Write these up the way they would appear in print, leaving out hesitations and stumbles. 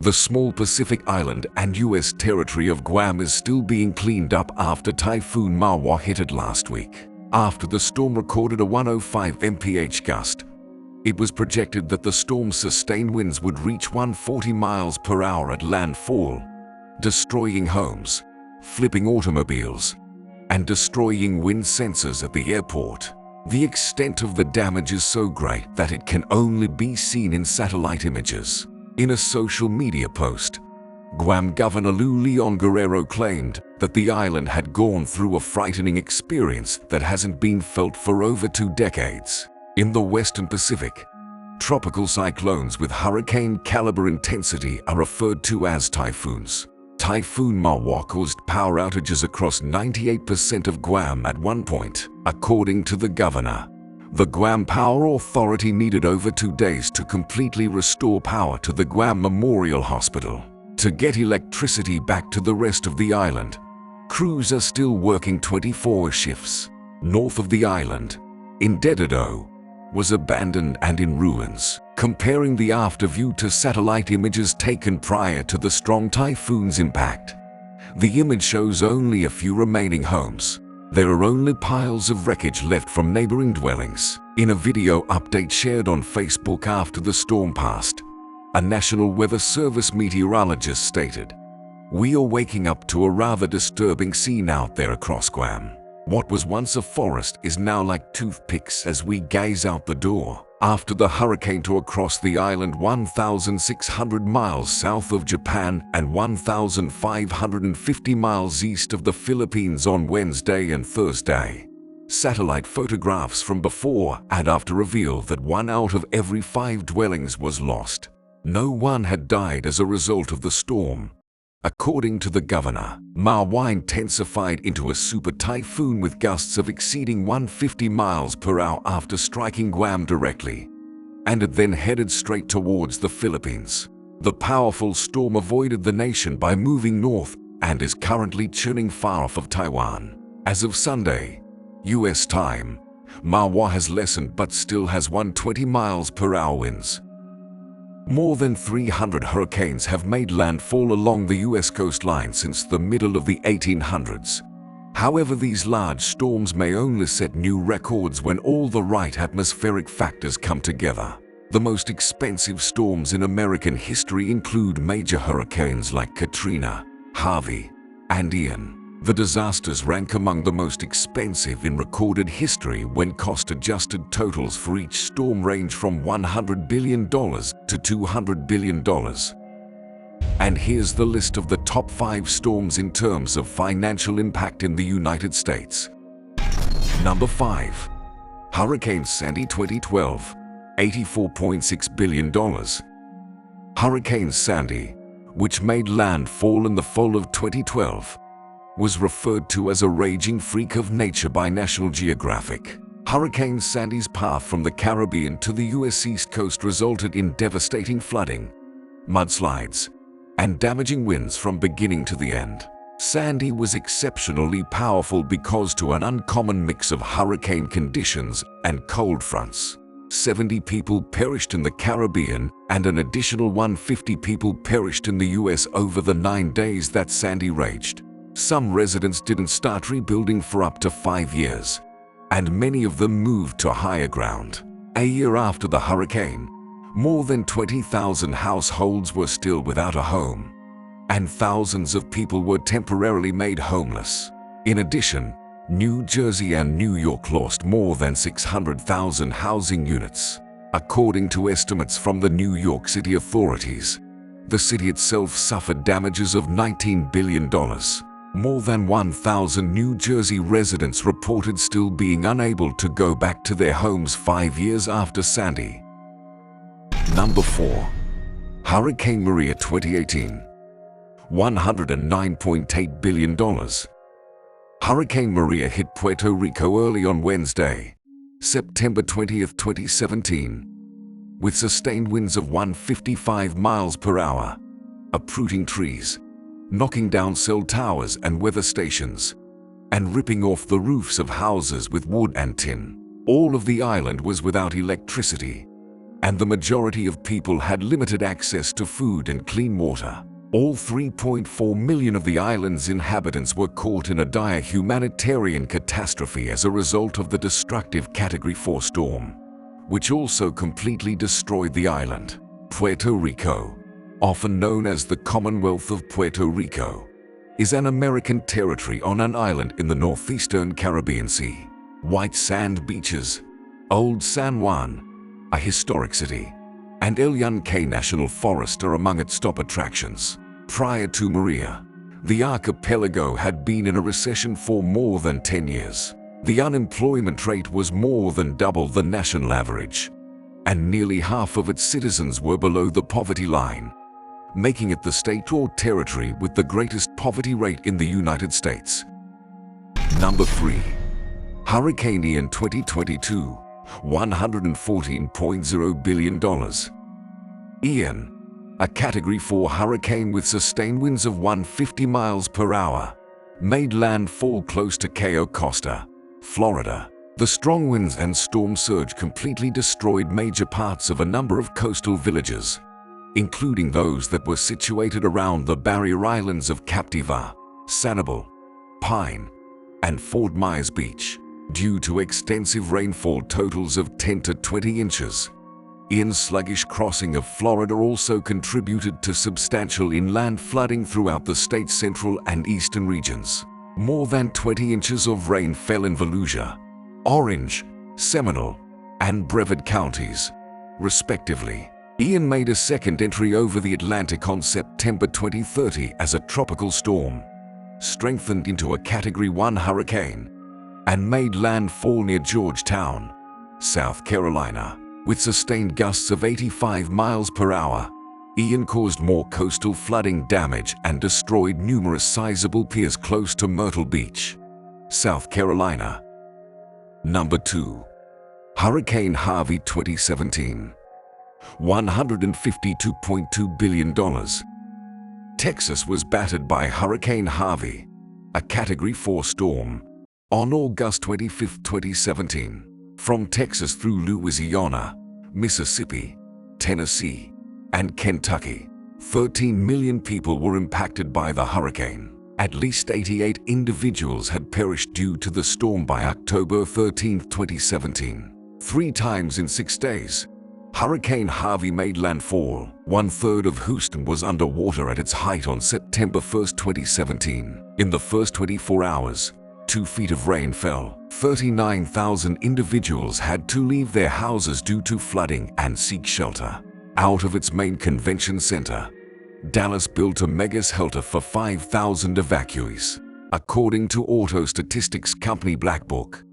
The small Pacific island and U.S. territory of Guam is still being cleaned up after Typhoon Mawar hit it last week. After the storm recorded a 105 mph gust, it was projected that the storm's sustained winds would reach 140 miles per hour at landfall, destroying homes, flipping automobiles, and destroying wind sensors at the airport. The extent of the damage is so great that it can only be seen in satellite images. In a social media post, Guam Governor Leon Guerrero claimed that the island had gone through a frightening experience that hasn't been felt for over 2 decades. In the Western Pacific, tropical cyclones with hurricane-caliber intensity are referred to as typhoons. Typhoon Mawar caused power outages across 98% of Guam at one point, according to the governor. The Guam Power Authority needed over 2 days to completely restore power to the Guam Memorial Hospital. To get electricity back to the rest of the island, crews are still working 24-hour shifts. North of the island, ridddle was abandoned and in ruins. Comparing the afterview to satellite images taken prior to the strong typhoon's impact, the image shows only a few remaining homes. There are only piles of wreckage left from neighboring dwellings. In a video update shared on Facebook after the storm passed, a National Weather Service meteorologist stated, "We are waking up to a rather disturbing scene out there across Guam. What was once a forest is now like toothpicks as we gaze out the door." After the hurricane tore across the island 1,600 miles south of Japan and 1,550 miles east of the Philippines on Wednesday and Thursday, satellite photographs from before and after revealed that 1 out of every 5 dwellings was lost. No one had died as a result of the storm. According to the governor, Mawar intensified into a super typhoon with gusts of exceeding 150 miles per hour after striking Guam directly, and it then headed straight towards the Philippines. The powerful storm avoided the nation by moving north and is currently churning far off of Taiwan. As of Sunday, U.S. time, Mawar has lessened but still has 120 miles per hour winds. More than 300 hurricanes have made landfall along the U.S. coastline since the middle of the 1800s. However, these large storms may only set new records when all the right atmospheric factors come together. The most expensive storms in American history include major hurricanes like Katrina, Harvey, and Ian. The disasters rank among the most expensive in recorded history when cost-adjusted totals for each storm range from $100 billion to $200 billion. And here's the list of the top 5 storms in terms of financial impact in the United States. Number 5. Hurricane Sandy 2012, $84.6 billion. Hurricane Sandy, which made landfall in the fall of 2012, was referred to as a raging freak of nature by National Geographic. Hurricane Sandy's path from the Caribbean to the U.S. East Coast resulted in devastating flooding, mudslides, and damaging winds from beginning to the end. Sandy was exceptionally powerful because to an uncommon mix of hurricane conditions and cold fronts. 70 people perished in the Caribbean and an additional 150 people perished in the U.S. over the 9 days that Sandy raged. Some residents didn't start rebuilding for up to 5 years, and many of them moved to higher ground. A year after the hurricane, more than 20,000 households were still without a home, and thousands of people were temporarily made homeless. In addition, New Jersey and New York lost more than 600,000 housing units. According to estimates from the New York City authorities, the city itself suffered damages of $19 billion. More than 1,000 New Jersey residents reported still being unable to go back to their homes 5 years after Sandy. Number 4. Hurricane Maria 2018, $109.8 billion. Hurricane Maria hit Puerto Rico early on Wednesday, September 20, 2017, with sustained winds of 155 miles per hour, uprooting trees, knocking down cell towers and weather stations, and ripping off the roofs of houses with wood and tin. All of the island was without electricity, and the majority of people had limited access to food and clean water. All 3.4 million of the island's inhabitants were caught in a dire humanitarian catastrophe as a result of the destructive Category 4 storm, which also completely destroyed the island. Puerto Rico, often known as the Commonwealth of Puerto Rico, is an American territory on an island in the northeastern Caribbean Sea. White sand beaches, Old San Juan, a historic city, and El Yunque National Forest are among its top attractions. Prior to Maria, the archipelago had been in a recession for more than 10 years. The unemployment rate was more than double the national average, and nearly half of its citizens were below the poverty line, making it the state or territory with the greatest poverty rate in the United States. Number 3. Hurricane Ian 2022, $114.0 billion. Ian, a Category 4 hurricane with sustained winds of 150 miles per hour, made landfall close to Cayo Costa, Florida. The strong winds and storm surge completely destroyed major parts of a number of coastal villages, including those that were situated around the barrier islands of Captiva, Sanibel, Pine, and Fort Myers Beach. Due to extensive rainfall totals of 10 to 20 inches, Ian's sluggish crossing of Florida also contributed to substantial inland flooding throughout the state's central and eastern regions. More than 20 inches of rain fell in Volusia, Orange, Seminole, and Brevard counties, respectively. Ian made a second entry over the Atlantic on September 2030 as a tropical storm, strengthened into a Category 1 hurricane, and made landfall near Georgetown, South Carolina. With sustained gusts of 85 miles per hour, Ian caused more coastal flooding damage and destroyed numerous sizable piers close to Myrtle Beach, South Carolina. Number 2. Hurricane Harvey 2017, $152.2 billion. Texas was battered by Hurricane Harvey, a Category 4 storm, on August 25, 2017. From Texas through Louisiana, Mississippi, Tennessee, and Kentucky, 13 million people were impacted by the hurricane. At least 88 individuals had perished due to the storm by October 13, 2017. 3 times in 6 days, Hurricane Harvey made landfall. 1/3 of Houston was underwater at its height on September 1, 2017. In the first 24 hours, 2 feet of rain fell. 39,000 individuals had to leave their houses due to flooding and seek shelter. Out of its main convention center, Dallas built a mega shelter for 5,000 evacuees. According to auto statistics company Black Book,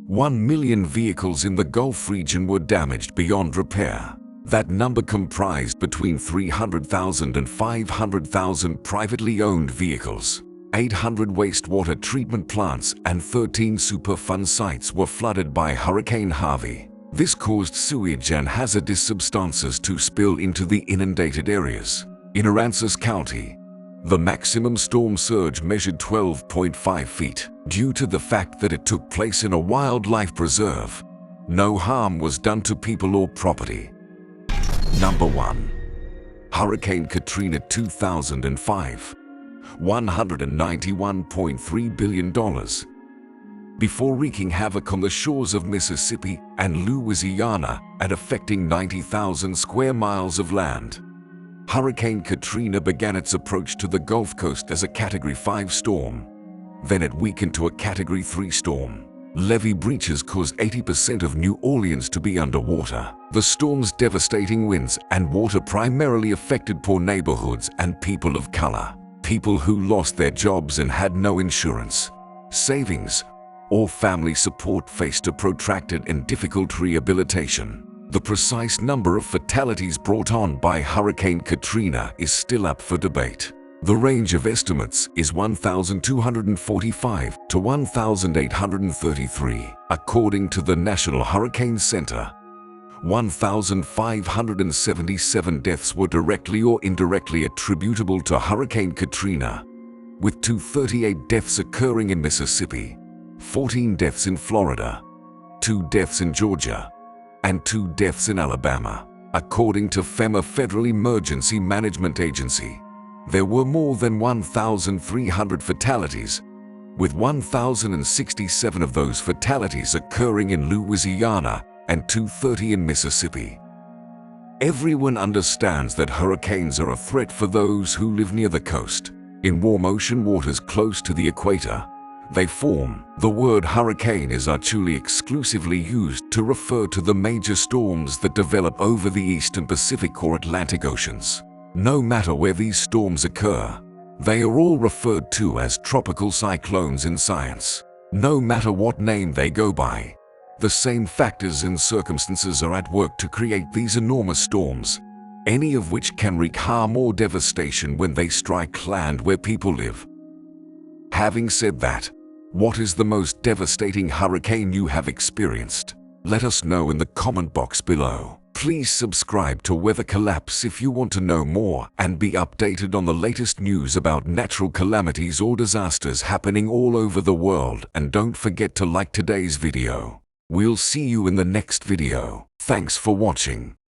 1 million vehicles in the Gulf region were damaged beyond repair. That number comprised between 300,000 and 500,000 privately owned vehicles. 800 wastewater treatment plants and 13 Superfund sites were flooded by Hurricane Harvey. This caused sewage and hazardous substances to spill into the inundated areas. In Aransas County, the maximum storm surge measured 12.5 feet. Due to the fact that it took place in a wildlife preserve, no harm was done to people or property. Number 1. Hurricane Katrina 2005, $191.3 billion. Before wreaking havoc on the shores of Mississippi and Louisiana and affecting 90,000 square miles of land, Hurricane Katrina began its approach to the Gulf Coast as a Category 5 storm. Then it weakened to a Category 3 storm. Levee breaches caused 80% of New Orleans to be underwater. The storm's devastating winds and water primarily affected poor neighborhoods and people of color. People who lost their jobs and had no insurance, savings, or family support faced a protracted and difficult rehabilitation. The precise number of fatalities brought on by Hurricane Katrina is still up for debate. The range of estimates is 1,245 to 1,833. According to the National Hurricane Center, 1,577 deaths were directly or indirectly attributable to Hurricane Katrina, with 238 deaths occurring in Mississippi, 14 deaths in Florida, 2 deaths in Georgia, and 2 deaths in Alabama. According to FEMA Federal Emergency Management Agency, there were more than 1,300 fatalities, with 1,067 of those fatalities occurring in Louisiana and 230 in Mississippi. Everyone understands that hurricanes are a threat for those who live near the coast. In warm ocean waters close to the equator, they form. The word hurricane is actually exclusively used to refer to the major storms that develop over the Eastern Pacific or Atlantic Oceans. No matter where these storms occur, they are all referred to as tropical cyclones in science. No matter what name they go by, the same factors and circumstances are at work to create these enormous storms, any of which can wreak harm or devastation when they strike land where people live. Having said that, what is the most devastating hurricane you have experienced? Let us know in the comment box below. Please subscribe to Weather Collapse if you want to know more and be updated on the latest news about natural calamities or disasters happening all over the world. And don't forget to like today's video. We'll see you in the next video. Thanks for watching.